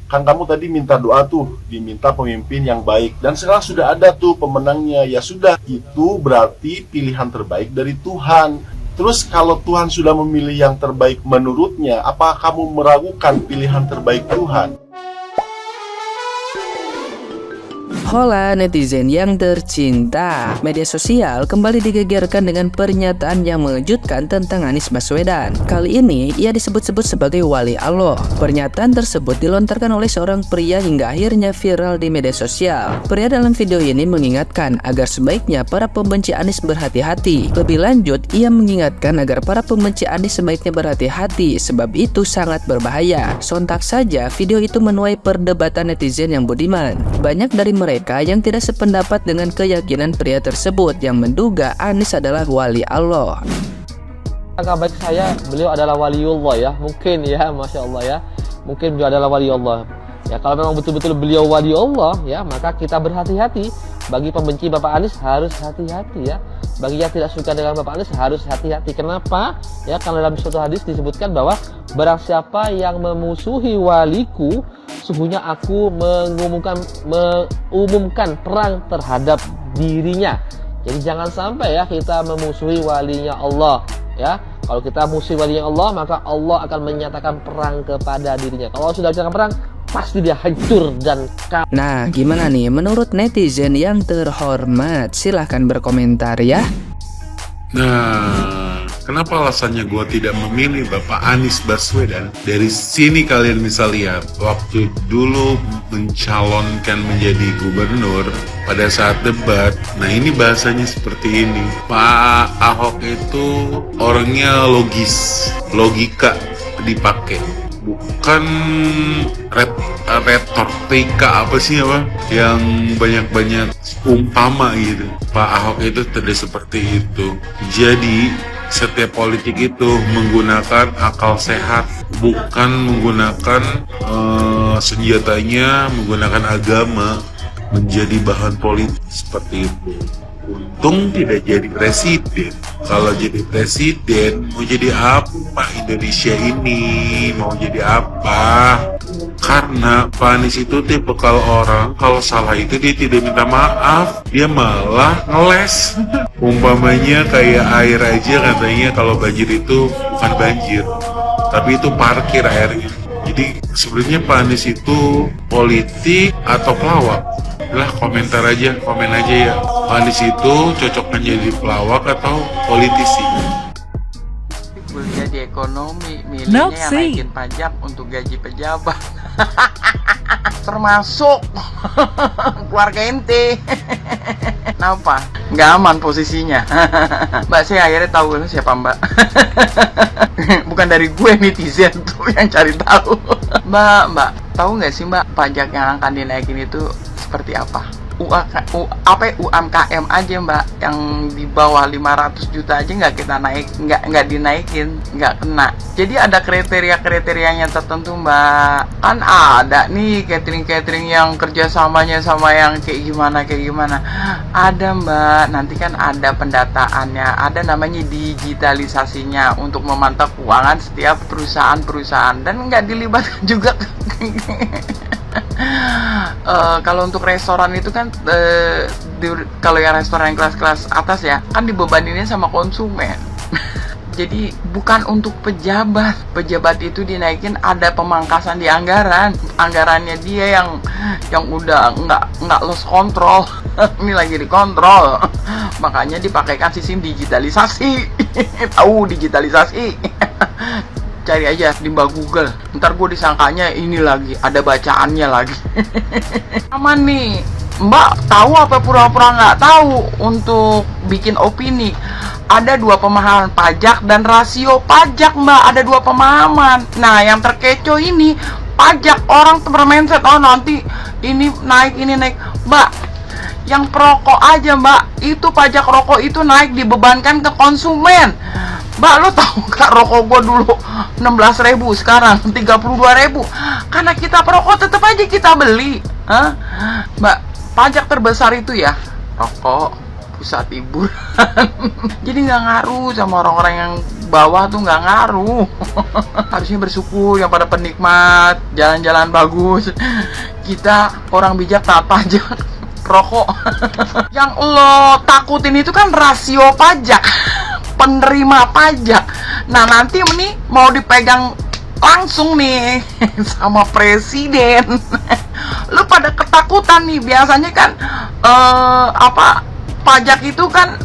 Kan kamu tadi minta doa tuh, diminta pemimpin yang baik. Dan sekarang sudah ada tuh pemenangnya. Ya sudah, itu berarti pilihan terbaik dari Tuhan. Terus kalau Tuhan sudah memilih yang terbaik menurutnya, apa kamu meragukan pilihan terbaik Tuhan? Hola netizen yang tercinta, media sosial kembali digegerkan dengan pernyataan yang mengejutkan tentang Anies Baswedan. Kali ini ia disebut-sebut sebagai wali Allah. Pernyataan tersebut dilontarkan oleh seorang pria hingga akhirnya viral di media sosial. Pria dalam video ini mengingatkan agar sebaiknya para pembenci Anies berhati-hati. Lebih lanjut, ia mengingatkan agar para pembenci Anies sebaiknya berhati-hati sebab itu sangat berbahaya. Sontak saja video itu menuai perdebatan netizen yang budiman. Banyak dari mereka yang tidak sependapat dengan keyakinan pria tersebut yang menduga Anies adalah wali Allah. Kabar saya, beliau adalah waliullah ya, mungkin ya, masya Allah ya, mungkin beliau adalah wali Allah. Ya kalau memang betul-betul beliau wali Allah ya, maka kita berhati-hati. Bagi pembenci Bapak Anies harus hati-hati ya. Bagi yang tidak suka dengan Bapak Anies harus hati-hati. Kenapa? Ya karena dalam suatu hadis disebutkan bahwa barang siapa yang memusuhi waliku, sesungguhnya aku mengumumkan perang terhadap dirinya. Jadi jangan sampai ya kita memusuhi walinya Allah ya. Kalau kita musuhi walinya Allah, maka Allah akan menyatakan perang kepada dirinya. Kalau sudah menyatakan perang, pasti dia hancur dan kalah. Nah, gimana nih menurut netizen yang terhormat? Silahkan berkomentar ya. Nah, kenapa alasannya gue tidak memilih Bapak Anies Baswedan? Dari sini kalian bisa lihat, waktu dulu mencalonkan menjadi gubernur, pada saat debat, nah ini bahasanya seperti ini. Pak Ahok itu orangnya logis, logika dipakai. Bukan retorika apa sih apa yang banyak-banyak umpama gitu. Pak Ahok itu tidak seperti itu. Jadi setiap politik itu menggunakan akal sehat, bukan menggunakan senjatanya, menggunakan agama menjadi bahan politik seperti itu. Untung tidak jadi presiden. Kalau jadi presiden, mau jadi apa Indonesia ini? Mau jadi apa? Karena Pak Anies itu tipe kalau orang kalau salah itu dia tidak minta maaf, dia malah ngeles. Umpamanya kayak air aja, katanya kalau banjir itu bukan banjir, tapi itu parkir airnya. Jadi sebenarnya Pak Anies itu politik atau pelawak? Lah komentar aja, komen aja ya. Pak Anies itu cocok menjadi pelawak atau politisi? Kuliah di ekonomi, milihnya yang naikin pajak untuk gaji pejabat. Termasuk keluarga ente. Kenapa? Nggak aman posisinya. Mbak, saya akhirnya tahu siapa Mbak. Bukan dari gue, netizen tuh yang cari tahu. Mbak, tahu nggak sih Mbak, pajak yang akan dinaikin itu seperti apa? UMKM aja Mbak, yang di bawah 500 juta aja nggak kita naik, nggak dinaikin, nggak kena. Jadi ada kriteria-kriterianya tertentu Mbak. Kan ada nih catering yang kerjasamanya sama yang kayak gimana. Ada Mbak, nanti kan ada pendataannya, ada namanya digitalisasinya untuk memantau keuangan setiap perusahaan dan nggak dilibatkan juga. Kalau untuk restoran itu kan kalau yang restoran yang kelas-kelas atas ya kan dibebaninnya sama konsumen. Jadi bukan untuk pejabat itu dinaikin, ada pemangkasan di anggarannya dia yang udah nggak lost kontrol. Ini lagi dikontrol, makanya dipakaikan sistem digitalisasi. Tahu digitalisasi? Cari aja di Mbak Google, ntar gue disangkanya ini lagi, ada bacaannya lagi. Aman nih, Mbak tahu apa pura-pura nggak tahu untuk bikin opini? Ada 2 pemahaman pajak dan rasio pajak Mbak, ada 2 pemahaman. Nah yang terkecoh ini pajak, orang bermindset, oh nanti ini naik Mbak. Yang perokok aja Mbak, itu pajak rokok itu naik dibebankan ke konsumen. Mbak, lo tahu gak rokok gue dulu 16.000, sekarang 32.000. Karena kita perokok tetap aja kita beli. Mbak, pajak terbesar itu ya rokok, pusat hiburan. Jadi nggak ngaruh sama orang-orang yang bawah tuh, nggak ngaruh. Harusnya bersyukur yang pada penikmat jalan-jalan bagus. Kita orang bijak taat pajak, rokok. Yang lo takutin itu kan rasio pajak, penerima pajak. Nah nanti nih mau dipegang langsung nih sama presiden. Lu pada ketakutan nih. Biasanya kan pajak itu kan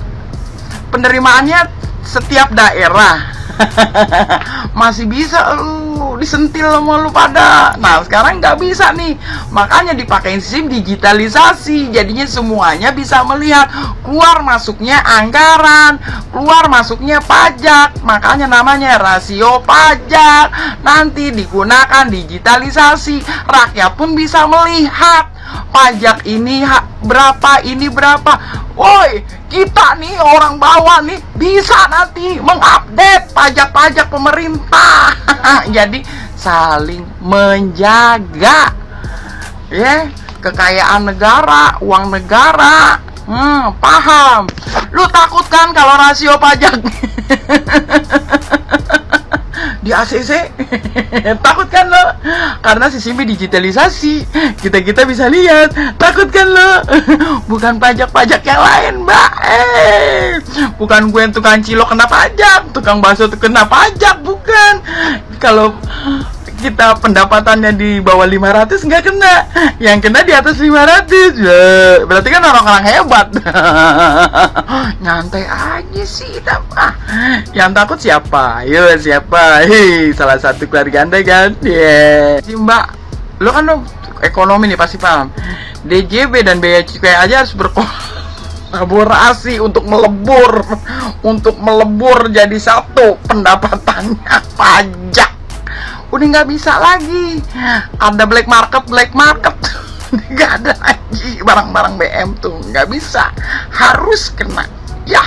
penerimaannya setiap daerah. Masih bisa lu disentil sama lu pada. Nah sekarang nggak bisa nih, makanya dipakein sistem digitalisasi. Jadinya semuanya bisa melihat keluar masuknya anggaran, keluar masuknya pajak. Makanya namanya rasio pajak. Nanti digunakan digitalisasi, rakyat pun bisa melihat pajak ini berapa, ini berapa. Woi, kita nih orang bawah nih bisa nanti mengupdate pajak-pajak pemerintah. Jadi saling menjaga ya, kekayaan negara, uang negara. Paham? Lu takut kan kalau rasio pajak di ACC? Takut kan lo? Karena sistemnya digitalisasi, kita bisa lihat. Takut kan lo? Bukan pajak-pajak yang lain, mbak. Bukan gue yang tukang cilok kena pajak, tukang bakso tuh kena pajak, bukan. Kalau kita pendapatannya di bawah 500 nggak kena, yang kena di atas 500 ya, berarti kan orang-orang hebat. Nyantai aja sih, yang takut siapa? Yo siapa? Salah satu keluarga Anda kan? Si mbak, lo kan ekonomi nih pasti paham. DJB dan Bea Cukai aja harus berkolaborasi untuk melebur jadi satu pendapatannya pajak. Udah nggak bisa lagi ada black market nggak ada lagi barang-barang BM tuh, nggak bisa, harus kena ya.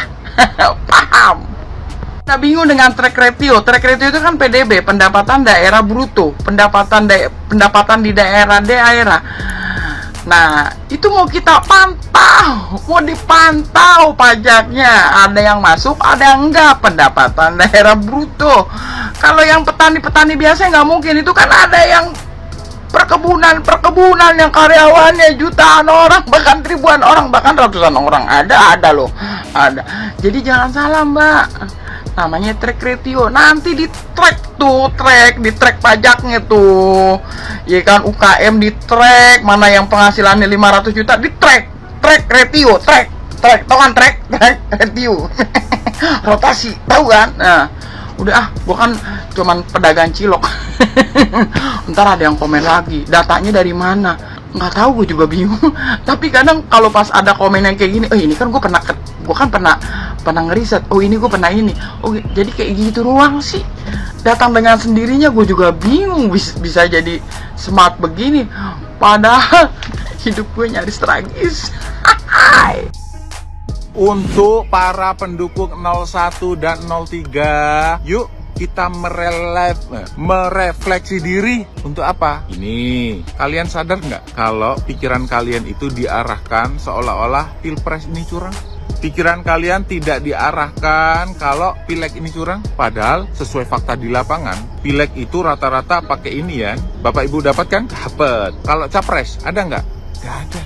Paham? Nah bingung dengan track ratio itu kan PDB, pendapatan daerah bruto, pendapatan di daerah. Nah itu mau kita pantau, mau dipantau pajaknya, ada yang masuk, ada yang enggak, pendapatan daerah bruto. Kalau yang petani biasa nggak mungkin, itu kan ada yang perkebunan yang karyawannya jutaan orang, bahkan ribuan orang, bahkan ratusan orang, ada loh, ada. Jadi jangan salah mbak, namanya track ratio. Nanti di track pajaknya tuh, ya kan, UKM di track, mana yang penghasilannya 500 juta di track ratio, tau kan track ratio. Rotasi, tahu kan? Nah udah gua kan cuman pedagang cilok. Ntar ada yang komen lagi, datanya dari mana? Nggak tahu, gue juga bingung. Tapi kadang kalau pas ada komen yang kayak gini, ini kan gue pernah ngeriset, ini gue pernah ini. Jadi kayak gitu ruang sih. Datang dengan sendirinya, gue juga bingung bisa jadi smart begini. Padahal hidup gue nyaris tragis. Untuk para pendukung 01 dan 03, yuk kita merefleksi diri. Untuk apa? Ini, kalian sadar nggak kalau pikiran kalian itu diarahkan seolah-olah pilpres ini curang? Pikiran kalian tidak diarahkan kalau pileg ini curang? Padahal sesuai fakta di lapangan, pileg itu rata-rata pakai ini ya. Bapak Ibu dapat kan? Dapat. Kalau capres, ada nggak? Nggak ada.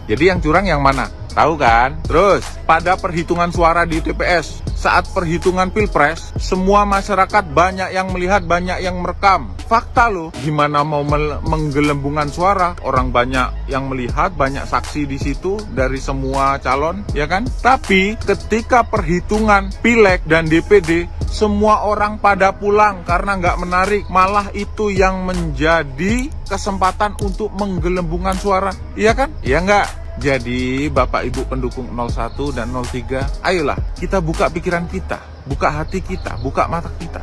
Jadi yang curang yang mana? Tahu kan? Terus, pada perhitungan suara di TPS, saat perhitungan pilpres, semua masyarakat banyak yang melihat, banyak yang merekam. Fakta loh, gimana mau menggelembungan suara? Orang banyak yang melihat, banyak saksi di situ dari semua calon, ya kan? Tapi ketika perhitungan pileg dan DPD, semua orang pada pulang karena nggak menarik. Malah itu yang menjadi kesempatan untuk menggelembungan suara, iya kan? Iya nggak? Jadi Bapak Ibu pendukung 01 dan 03, ayolah kita buka pikiran kita, buka hati kita, buka mata kita.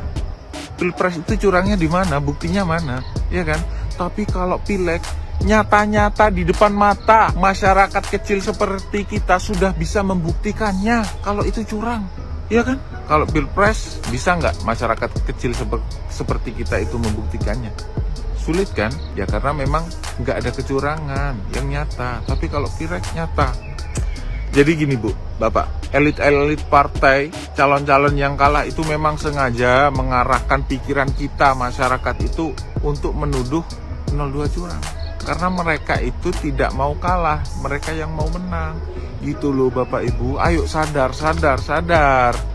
Pilpres itu curangnya di mana? Buktinya mana? Ya kan? Tapi kalau pileg, nyata-nyata di depan mata masyarakat kecil seperti kita sudah bisa membuktikannya kalau itu curang. Ya kan? Kalau pilpres bisa nggak masyarakat kecil seperti kita itu membuktikannya? Sulit kan? Ya karena memang nggak ada kecurangan yang nyata. Tapi kalau pileg nyata. Jadi gini Bu, Bapak, elit-elit partai, calon-calon yang kalah itu memang sengaja mengarahkan pikiran kita masyarakat itu untuk menuduh 02 curang. Karena mereka itu tidak mau kalah, mereka yang mau menang. Gitu loh Bapak Ibu, ayo sadar.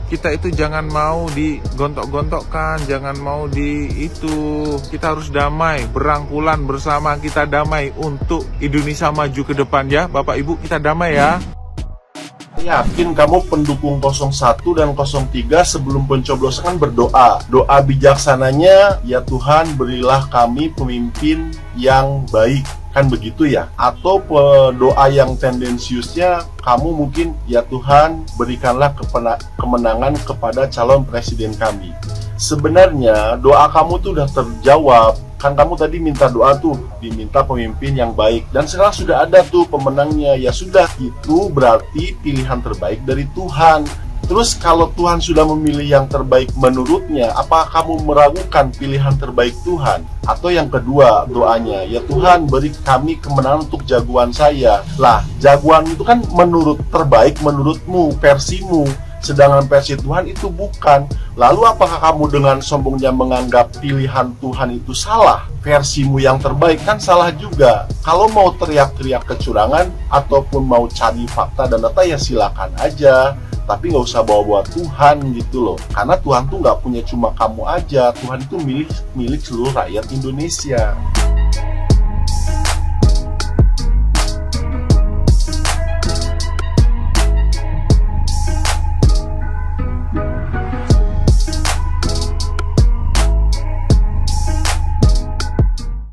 Kita itu jangan mau digontok-gontokkan, jangan mau kita harus damai, berangkulan bersama, kita damai untuk Indonesia maju ke depan ya Bapak Ibu, kita damai ya. Yakin kamu pendukung 01 dan 03 sebelum pencoblosan kan berdoa. Doa bijaksananya, ya Tuhan berilah kami pemimpin yang baik. Kan begitu ya? Atau doa yang tendensiusnya kamu mungkin, ya Tuhan berikanlah kemenangan kepada calon presiden kami. Sebenarnya doa kamu tuh udah terjawab. Kan kamu tadi minta doa tuh, diminta pemimpin yang baik. Dan sekarang sudah ada tuh pemenangnya. Ya sudah, itu berarti pilihan terbaik dari Tuhan. Terus kalau Tuhan sudah memilih yang terbaik menurutnya, apa kamu meragukan pilihan terbaik Tuhan? Atau yang kedua doanya, ya Tuhan beri kami kemenangan untuk jagoan saya. Lah, jagoan itu kan menurut terbaik menurutmu, versimu. Sedangkan versi Tuhan itu bukan. Lalu apakah kamu dengan sombongnya menganggap pilihan Tuhan itu salah? Versimu yang terbaik kan salah juga. Kalau mau teriak-teriak kecurangan ataupun mau cari fakta dan data ya silakan aja. Tapi nggak usah bawa-bawa Tuhan gitu loh. Karena Tuhan tuh nggak punya cuma kamu aja. Tuhan itu milik seluruh rakyat Indonesia.